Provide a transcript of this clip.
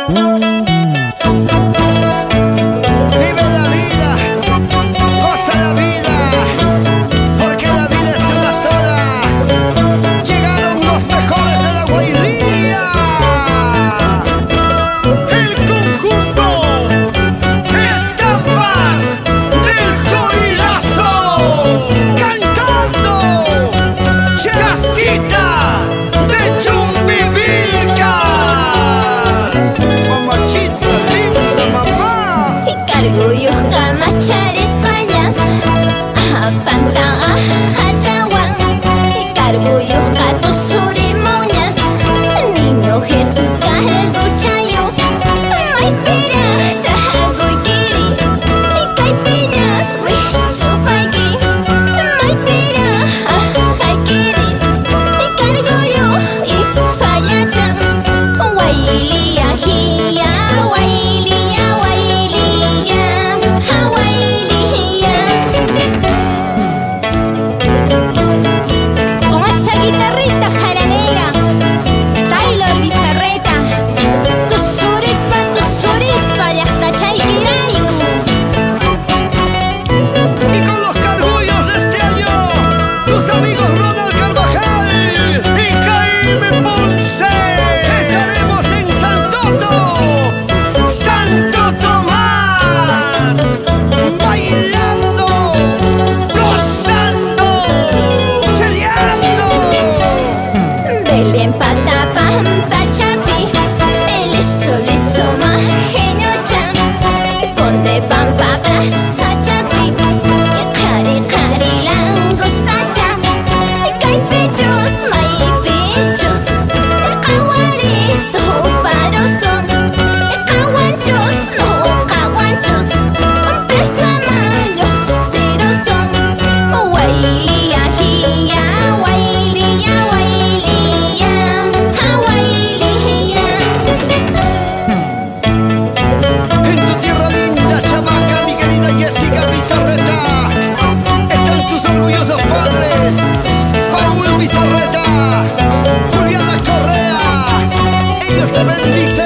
Vive la vida, goza la vida, porque la vida es una sola. Llegaron los mejores de la Guairía. El conjunto Estampas del Chorilazo, cantando Chasquita de Chumbivilcas. Mamachita linda, mamá. Ikarguyuq kamachar Españas apanta achawan. Ikarguyuq katusurimuñas Niño Jesús carguchayo. Maypira tahaguykiri Ikaypiñas wichupayki. Maypira haykiri Ikarguyuq ifallachan. Wayliya hiya, wayliya, wayliya, wayliya. Con esa guitarrita jaranera, Taylor Bizarreta, tu surispa, llaqtachaykirayku. Y con los cargullos de este año, tus amigos Ronald Carvajal y Jaime Ponce. Estaremos en Santo Tomás, bailando, gozando, chereando. Belén Patapampa Chapi, el Soliso Majeñochan, Conde Pampa Plaza Chapi, Cari Cari Langostacha, Caipichos, Maipichos, Caguarito Paroson, Caguanchos, no Caguanchos, Plaza Mayo Ciroson, Wailia Gia, Wailia, Wailia, Wailia. En tu tierra linda, chamaca, mi querida Jessica Bizarreta, están tus orgullosos padres, Paulo Bizarreta, Juliana Correa. Ellos te bendicen.